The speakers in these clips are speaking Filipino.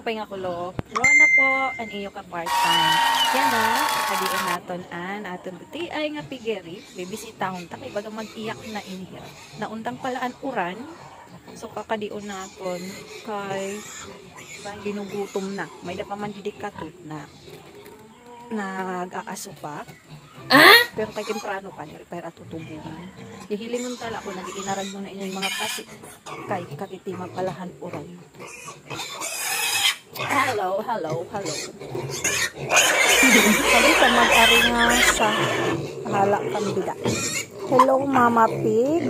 pay nga kulo. Rona po, an iyo ka part-time. Yan na, kadiin naton an aton buti ay nga pigeri. Bibisitahon ta kay baga mag-iyak na inhira. Naundang pala an uran. So kakadion naton kay ginugutom na. May da pa man didikatot na nag-aaso pa. Pero kay temprano pa nila para tutubungan. Hihilingon tala ko nag-iinarag mo na inyong mga pasik kay kakitima palahan uran. Hello. Sabi ka mag-ari nga sa hala kambida. Hello Mama Pig.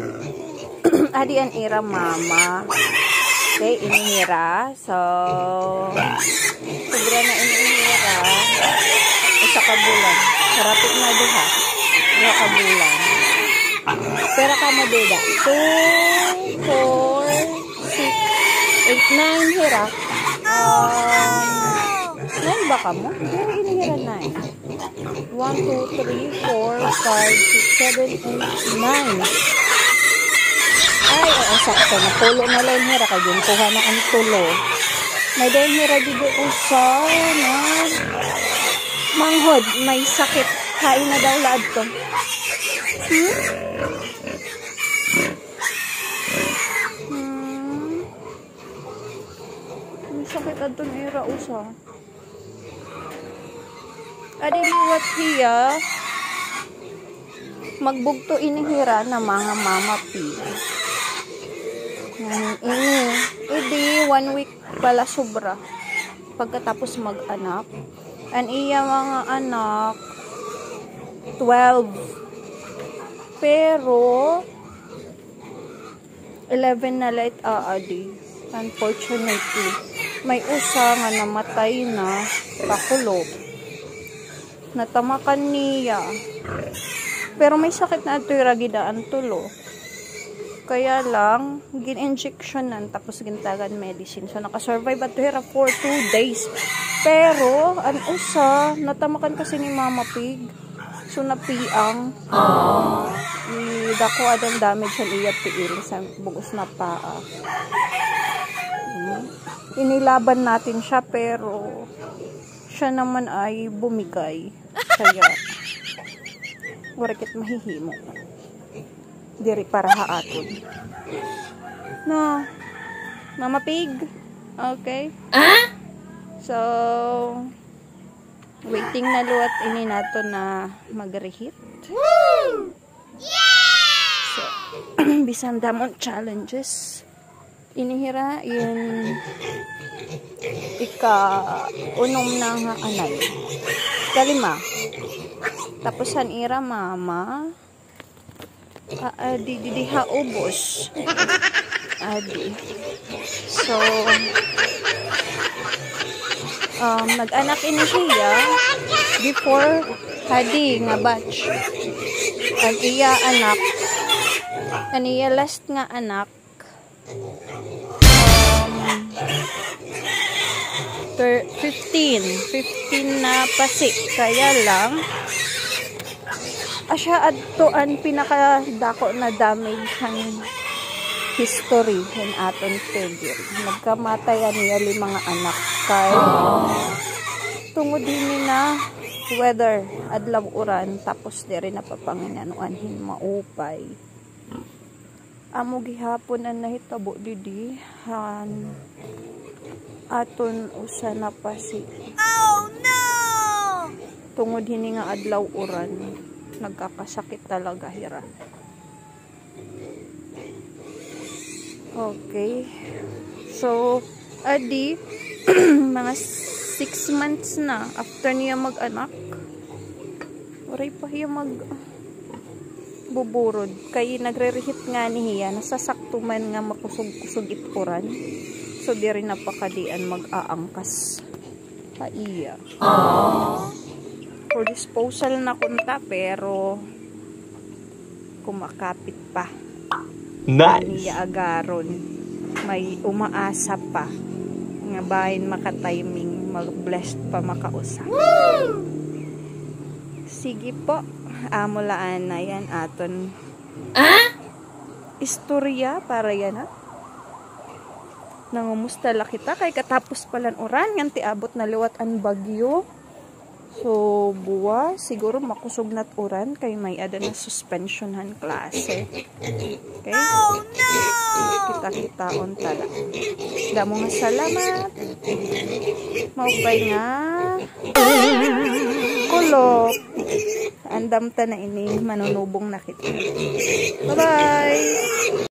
Adi an ira Mama. Okay, inihira. So sobra na inihira. Isa ka bulan. Sarapit na duha. Duha ka bulan. Pero ka mo deda. 2, 4, 6, 8, 9 hira. 9 ba ka mo? Pero inihira 9. 1, 2, 3, 4, 5, 6, 7, 8, 9. Ay, sakto. Napulo na lang hira. Kaya yun, kuha na ang tulo. May dahil hira dito usa na manghod. May sakit. Kain na daw laad to. May sakit ato na hira usa. Adi liwat hiya. Magbugto inihira na mga Mama Pig. Idi 1 week pala sobra pagkatapos mag-anak. An iya mga anak 12 pero 11 na late aadi. Unfortunately may usa nga namatay na pakulo. Natamakan niya pero may sakit na ito iragidaan tulo. Kaya lang, gin-injectionan tapos gintagan medicine. So, nakasurvive at hira for 2 days. Pero, an usa, natamakan kasi ni Mama Pig. So, napiang. Dako adang damage ang iya tiil sa bugos na paa. Inilaban natin siya, pero siya naman ay bumigay. Kaya, warakit mahihimo. Diri para haaton. No. Mama Pig. Okay. So, waiting na luwat ini nato na mag-reheat. So, bisan damon challenges. Inihira yung ika-unom na nga anay. Kalima. Tapusan ira Mama. Di haubos. Adi. So, nag-anak ini siya before hadi nga batch. Ang iya anak, ang iya last nga anak, 15 na pasik. Kaya lang, asya adtoan pinakadako na damage ang history ng aton figure. Nagkamatayan niya 5 mga anak kay tungod din na weather adlaw uran tapos diri na papanganuanhin maupay. Amo gihapon ang nahitabo didi han aton usa na pasi. Oh no! Tungod hini nga adlaw uran nagkakasakit talaga hira. Okay. So, adi mga 6 months na after niya mag-anak. Waray pa hiya buburod. Kay nagre-reheat nga niya. Nasasakto man nga makusog-kusog ituran. So, di rin napakadian mag-aangkas. Paiya. For disposal na kunta pero kumakapit pa. Nice. Niya agaron. May umaasa pa. Nga bahin maka-timing. Mag-blessed pa makausap. Sige po. Amulaan na yan aton istorya para yan ha. Nangumusta la kita kay katapos palan oran ngan tiabot na liwat ang bagyo. So buwa siguro makusog nat oran kay may ada na suspensionhan klase. Okay? Oh no! Kita-kitaon tala. Damo nga salamat. Maupay nga. Kulok. Andam ta na ini manunubong na kita. Bye-bye!